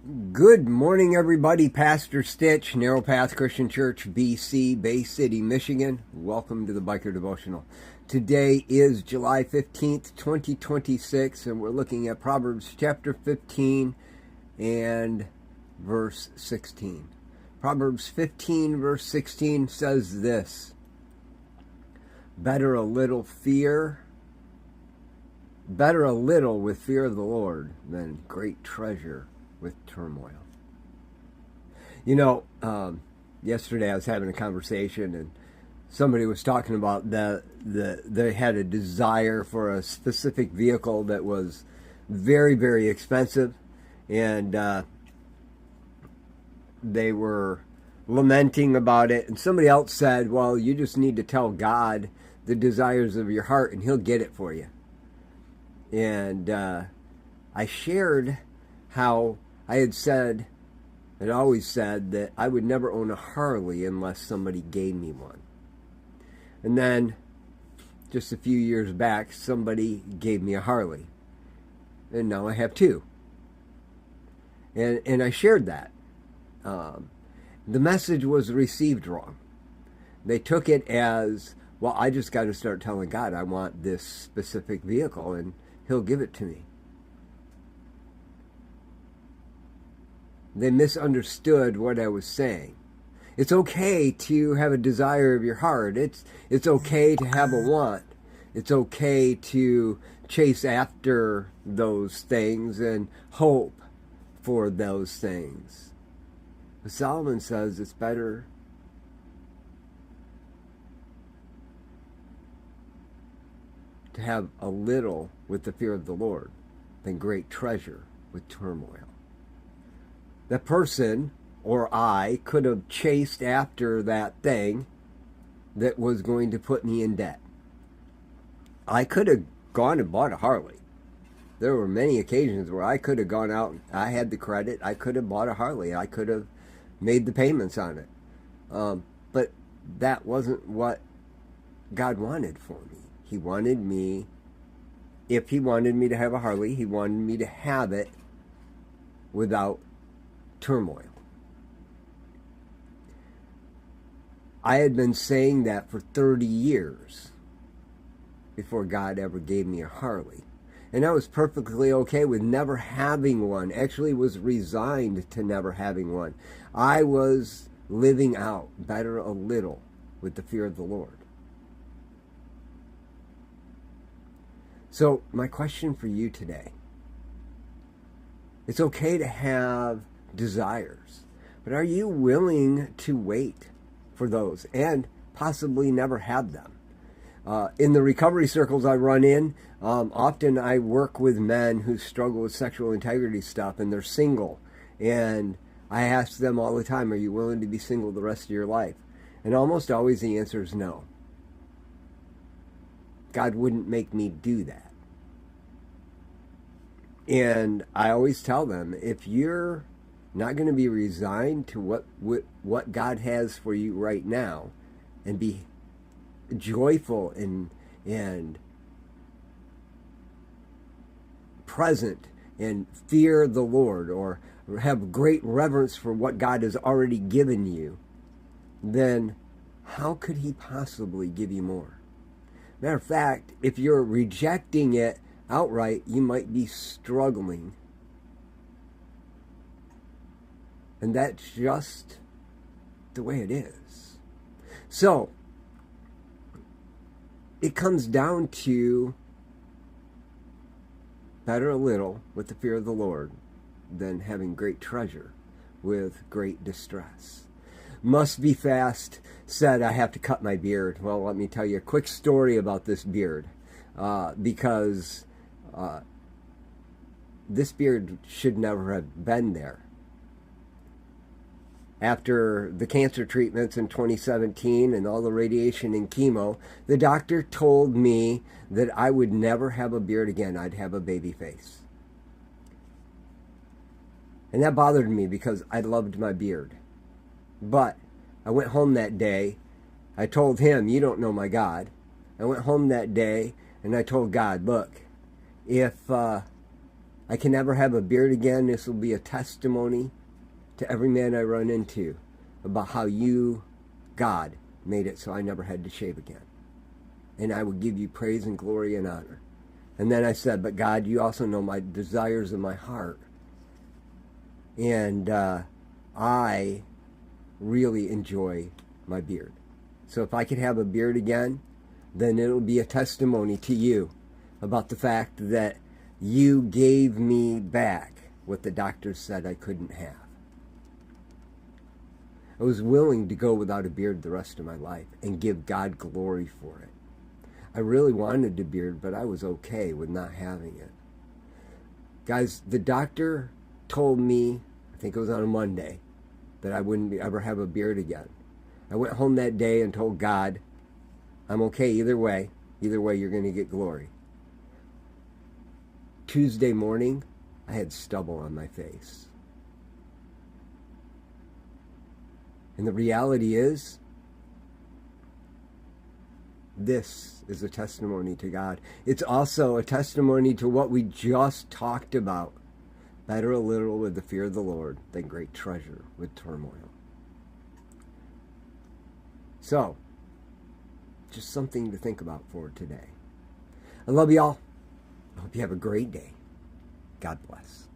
Good morning, everybody. Pastor Stitch, Narrow Path Christian Church, BC, Bay City, Michigan. Welcome to the Biker Devotional. Today is July 15th, 2026, and we're looking at Proverbs chapter 15 and verse 16. Proverbs 15, verse 16 says this: Better a little with fear of the Lord than great treasure with turmoil. Yesterday I was having a conversation and somebody was talking about they had a desire for a specific vehicle that was very, very expensive, and they were lamenting about it, and somebody else said, well, you just need to tell God the desires of your heart and he'll get it for you. And I shared how I had always said that I would never own a Harley unless somebody gave me one. And then, just a few years back, somebody gave me a Harley. And now I have two. And I shared that. The message was received wrong. They took it as, well, I just got to start telling God I want this specific vehicle and he'll give it to me. They misunderstood what I was saying. It's okay to have a desire of your heart. It's okay to have a want. It's okay to chase after those things and hope for those things. But Solomon says it's better to have a little with the fear of the Lord than great treasure with turmoil. The person, or I, could have chased after that thing that was going to put me in debt. I could have gone and bought a Harley. There were many occasions where I could have gone out, I had the credit, I could have bought a Harley, I could have made the payments on it. But that wasn't what God wanted for me. He wanted me, if he wanted me to have a Harley, he wanted me to have it without turmoil. I had been saying that for 30 years before God ever gave me a Harley. And I was perfectly okay with never having one. Actually was resigned to never having one. I was living out better a little with the fear of the Lord. So my question for you today, it's okay to have desires, but are you willing to wait for those and possibly never have them? In the recovery circles I run in, often I work with men who struggle with sexual integrity stuff, and they're single, and I ask them all the time, are you willing to be single the rest of your life? And almost always the answer is no. God wouldn't make me do that. And I always tell them, if you're not going to be resigned to what God has for you right now and be joyful and present and fear the Lord, or have great reverence for what God has already given you, then how could he possibly give you more? Matter of fact, if you're rejecting it outright, you might be struggling. And that's just the way it is. So, it comes down to better a little with the fear of the Lord than having great treasure with great distress. Must Be Fast said, I have to cut my beard. Well, let me tell you a quick story about this beard. Because this beard should never have been there. After the cancer treatments in 2017 and all the radiation and chemo, the doctor told me that I would never have a beard again. I'd have a baby face. And that bothered me because I loved my beard. But I went home that day. I told him, you don't know my God. I went home that day and I told God, look, if I can never have a beard again. This will be a testimony to every man I run into about how you, God, made it so I never had to shave again. And I will give you praise and glory and honor. And then I said, but God, you also know my desires of my heart. And I really enjoy my beard. So if I could have a beard again, then it'll be a testimony to you about the fact that you gave me back what the doctors said I couldn't have. I was willing to go without a beard the rest of my life and give God glory for it. I really wanted a beard, but I was okay with not having it. Guys, the doctor told me, I think it was on a Monday, that I wouldn't ever have a beard again. I went home that day and told God, I'm okay either way. Either way, you're going to get glory. Tuesday morning, I had stubble on my face. And the reality is, this is a testimony to God. It's also a testimony to what we just talked about. Better a little with the fear of the Lord than great treasure with turmoil. So, just something to think about for today. I love y'all. I hope you have a great day. God bless.